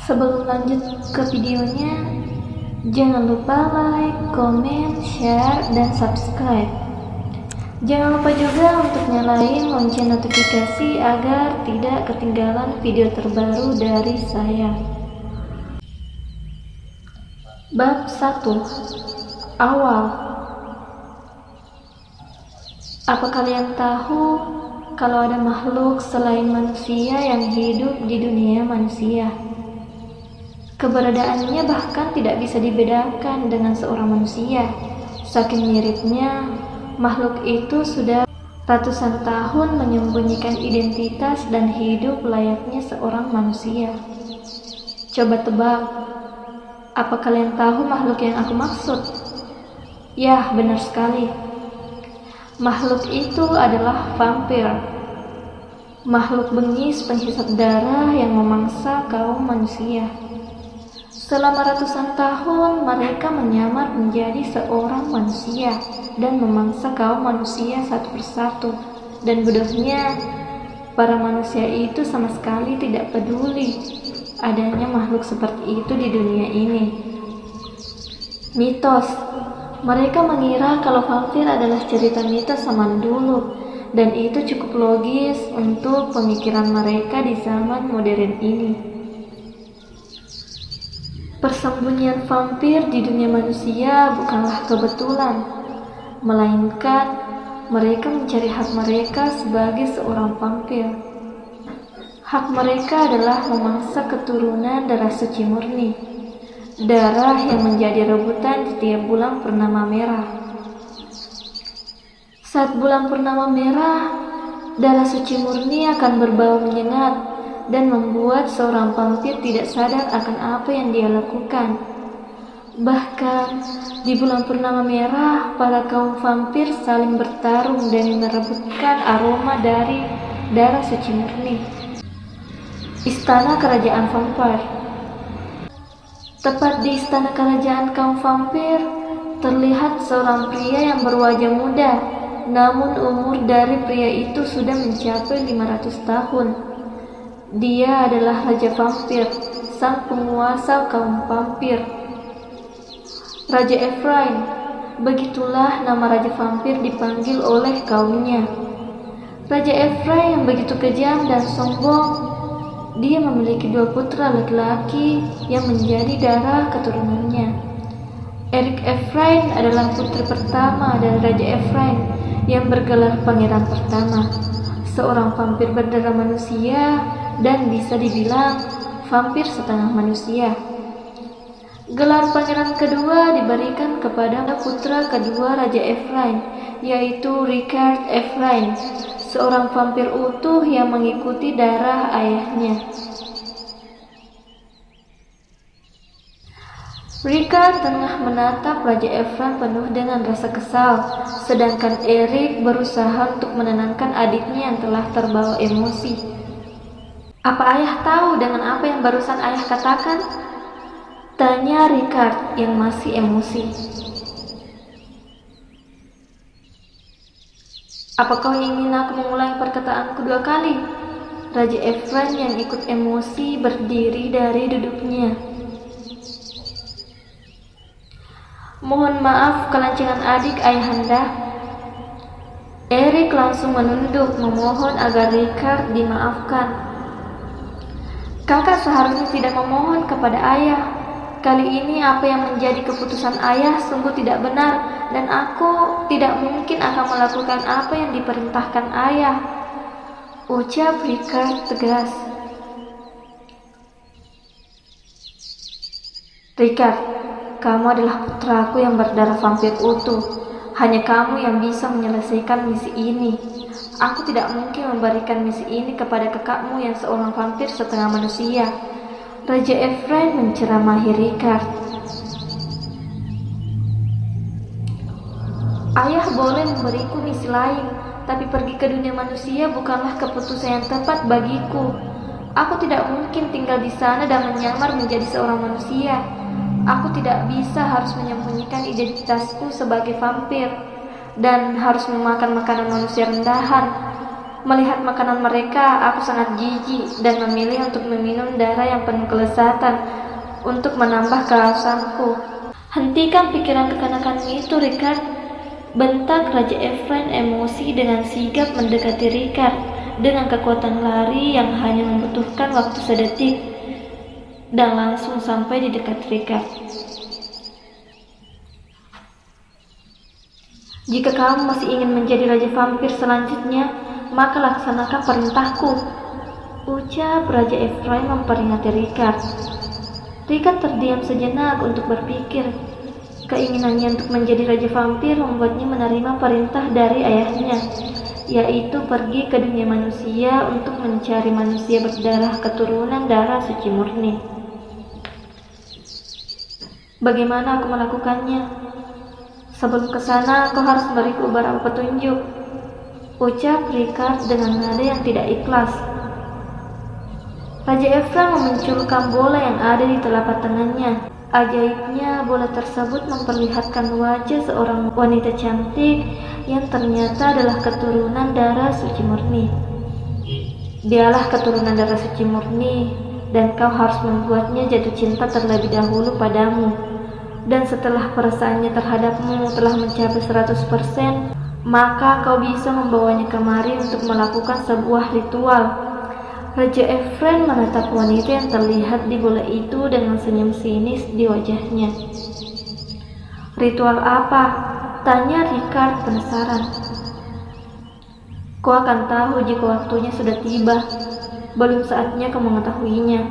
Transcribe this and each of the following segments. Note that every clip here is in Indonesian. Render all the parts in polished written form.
Sebelum lanjut ke videonya, jangan lupa like, komen, share, dan subscribe. Jangan lupa juga untuk nyalain lonceng notifikasi agar tidak ketinggalan video terbaru dari saya. Bab 1. Awal. Apa kalian tahu kalau ada makhluk selain manusia yang hidup di dunia manusia? Keberadaannya bahkan tidak bisa dibedakan dengan seorang manusia. Saking miripnya, makhluk itu sudah ratusan tahun menyembunyikan identitas dan hidup layaknya seorang manusia. Coba tebak, apa kalian tahu makhluk yang aku maksud? Yah, benar sekali. Makhluk itu adalah vampir. Makhluk bengis penghisap darah yang memangsa kaum manusia. Selama ratusan tahun, mereka menyamar menjadi seorang manusia dan memangsa kaum manusia satu persatu. Dan bodohnya, para manusia itu sama sekali tidak peduli adanya makhluk seperti itu di dunia ini. Mitos. Mereka mengira kalau vampir adalah cerita mitos zaman dulu, dan itu cukup logis untuk pemikiran mereka di zaman modern ini. Persembunyian vampir di dunia manusia bukanlah kebetulan, melainkan mereka mencari hak mereka sebagai seorang vampir. Hak mereka adalah memangsa keturunan darah suci murni, darah yang menjadi rebutan di tiap bulan purnama merah. Saat bulan purnama merah, darah suci murni akan berbau menyengat dan membuat seorang vampir tidak sadar akan apa yang dia lakukan. Bahkan di bulan purnama merah, para kaum vampir saling bertarung dan merebutkan aroma dari darah suci murni. Istana Kerajaan Vampir. Tepat di istana kerajaan kaum vampir, terlihat seorang pria yang berwajah muda, namun umur dari pria itu sudah mencapai 500 tahun. Dia adalah Raja Vampir, sang penguasa kaum vampir. Raja Efrain, begitulah nama Raja Vampir dipanggil oleh kaumnya. Raja Efrain yang begitu kejam dan sombong. Dia memiliki 2 putra laki-laki yang menjadi darah keturunannya. Erik Efrain adalah putri pertama dari Raja Efrain yang bergelar Pangeran Pertama, seorang vampir berdarah manusia dan bisa dibilang vampir setengah manusia. Gelar pangeran kedua diberikan kepada putra kedua Raja Efrain, yaitu Richard Efrain, seorang vampir utuh yang mengikuti darah ayahnya. Richard tengah menatap Raja Efrain penuh dengan rasa kesal, sedangkan Erik berusaha untuk menenangkan adiknya yang telah terbawa emosi. Apa ayah tahu dengan apa yang barusan ayah katakan? Tanya Richard yang masih emosi. Apa kau ingin aku mengulangi perkataanku 2 kali? Raja Efrain yang ikut emosi berdiri dari duduknya. Mohon maaf kelancangan adik ayahanda. Erik langsung menunduk memohon agar Richard dimaafkan. Kakak seharusnya tidak memohon kepada ayah. Kali ini apa yang menjadi keputusan ayah sungguh tidak benar, dan aku tidak mungkin akan melakukan apa yang diperintahkan ayah, ucap Richard tegas. Richard, kamu adalah putraku yang berdarah vampir utuh. Hanya kamu yang bisa menyelesaikan misi ini. Aku tidak mungkin memberikan misi ini kepada kakakmu yang seorang vampir setengah manusia. Raja Efrain menceramahi Richard. Ayah boleh memberiku misi lain, tapi pergi ke dunia manusia bukanlah keputusan yang tepat bagiku. Aku tidak mungkin tinggal di sana dan menyamar menjadi seorang manusia. Aku tidak bisa harus menyembunyikan identitasku sebagai vampir dan harus memakan makanan manusia rendahan. Melihat makanan mereka, aku sangat jijik dan memilih untuk meminum darah yang penuh kelezatan untuk menambah kehausanku. Hentikan pikiran kekanakanmu itu, Ricard. Bentak Raja Efrain emosi dengan sigap mendekati Ricard dengan kekuatan lari yang hanya membutuhkan waktu sedetik dan langsung sampai di dekat Ricard. Jika kamu masih ingin menjadi Raja Vampir selanjutnya, maka laksanakan perintahku, ucap Raja Efrain memperingati Ricard. Ricard terdiam sejenak untuk berpikir. Keinginannya untuk menjadi Raja Vampir membuatnya menerima perintah dari ayahnya, yaitu pergi ke dunia manusia untuk mencari manusia berdarah keturunan darah suci murni. Bagaimana aku melakukannya? Sebelum ke sana, kau harus memberiku beberapa petunjuk, ucap Ricard dengan nada yang tidak ikhlas. Raja Efrain memunculkan bola yang ada di telapak tangannya. Ajaibnya, bola tersebut memperlihatkan wajah seorang wanita cantik yang ternyata adalah keturunan darah suci murni. Dialah keturunan darah suci murni, dan kau harus membuatnya jatuh cinta terlebih dahulu padamu. Dan setelah perasaannya terhadapmu telah mencapai 100%, maka kau bisa membawanya kemari untuk melakukan sebuah ritual. Raja Efrain menatap wanita yang terlihat di bola itu dengan senyum sinis di wajahnya. Ritual apa? Tanya Ricard penasaran. Kau akan tahu jika waktunya sudah tiba. Belum saatnya kau mengetahuinya,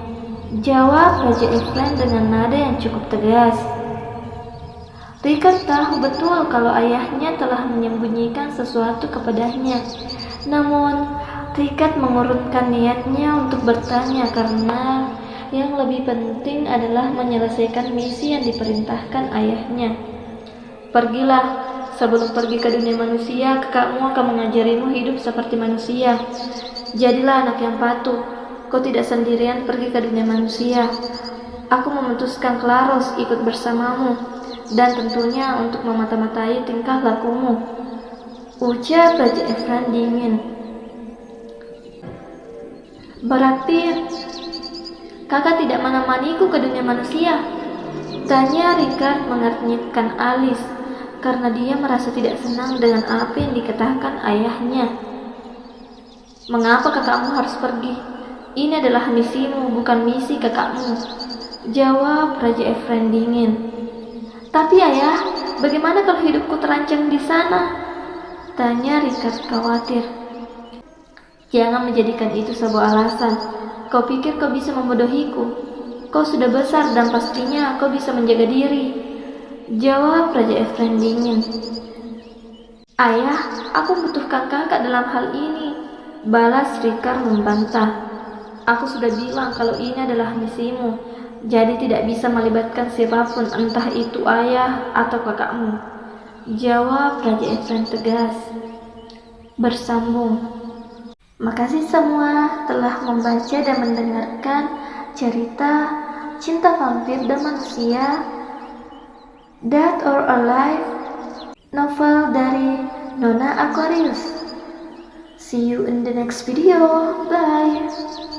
jawab Raja Efrain dengan nada yang cukup tegas. Ricard tahu betul kalau ayahnya telah menyembunyikan sesuatu kepadanya. Namun Ricard mengurutkan niatnya untuk bertanya karena yang lebih penting adalah menyelesaikan misi yang diperintahkan ayahnya. Pergilah, sebelum pergi ke dunia manusia, kakakmu akan mengajarimu hidup seperti manusia. Jadilah anak yang patuh, kau tidak sendirian pergi ke dunia manusia. Aku memutuskan Claros ikut bersamamu, dan tentunya untuk memata-matai tingkah lakumu, ucap Raja Efrain dingin. Berarti kakak tidak menemaniku ke dunia manusia? Tanya Ricard mengernyitkan alis karena dia merasa tidak senang dengan apa yang dikatakan ayahnya. Mengapa kakakmu harus pergi? Ini adalah misimu, bukan misi kakakmu, jawab Raja Efrain dingin. Tapi ayah, bagaimana kalau hidupku terancam di sana? Tanya Ricard khawatir. Jangan menjadikan itu sebuah alasan. Kau pikir kau bisa membodohiku? Kau sudah besar dan pastinya kau bisa menjaga diri, jawab Raja Efrain dingin. Ayah, aku membutuhkan kakak dalam hal ini, balas Ricard membantah. Aku sudah bilang kalau ini adalah misimu, jadi tidak bisa melibatkan siapapun, entah itu ayah atau kakakmu, jawab Raja Efrain tegas. Bersambung. Makasih semua telah membaca dan mendengarkan cerita Cinta Vampir dan Manusia, Dead or Alive, novel dari Nona Aquarius. See you in the next video. Bye.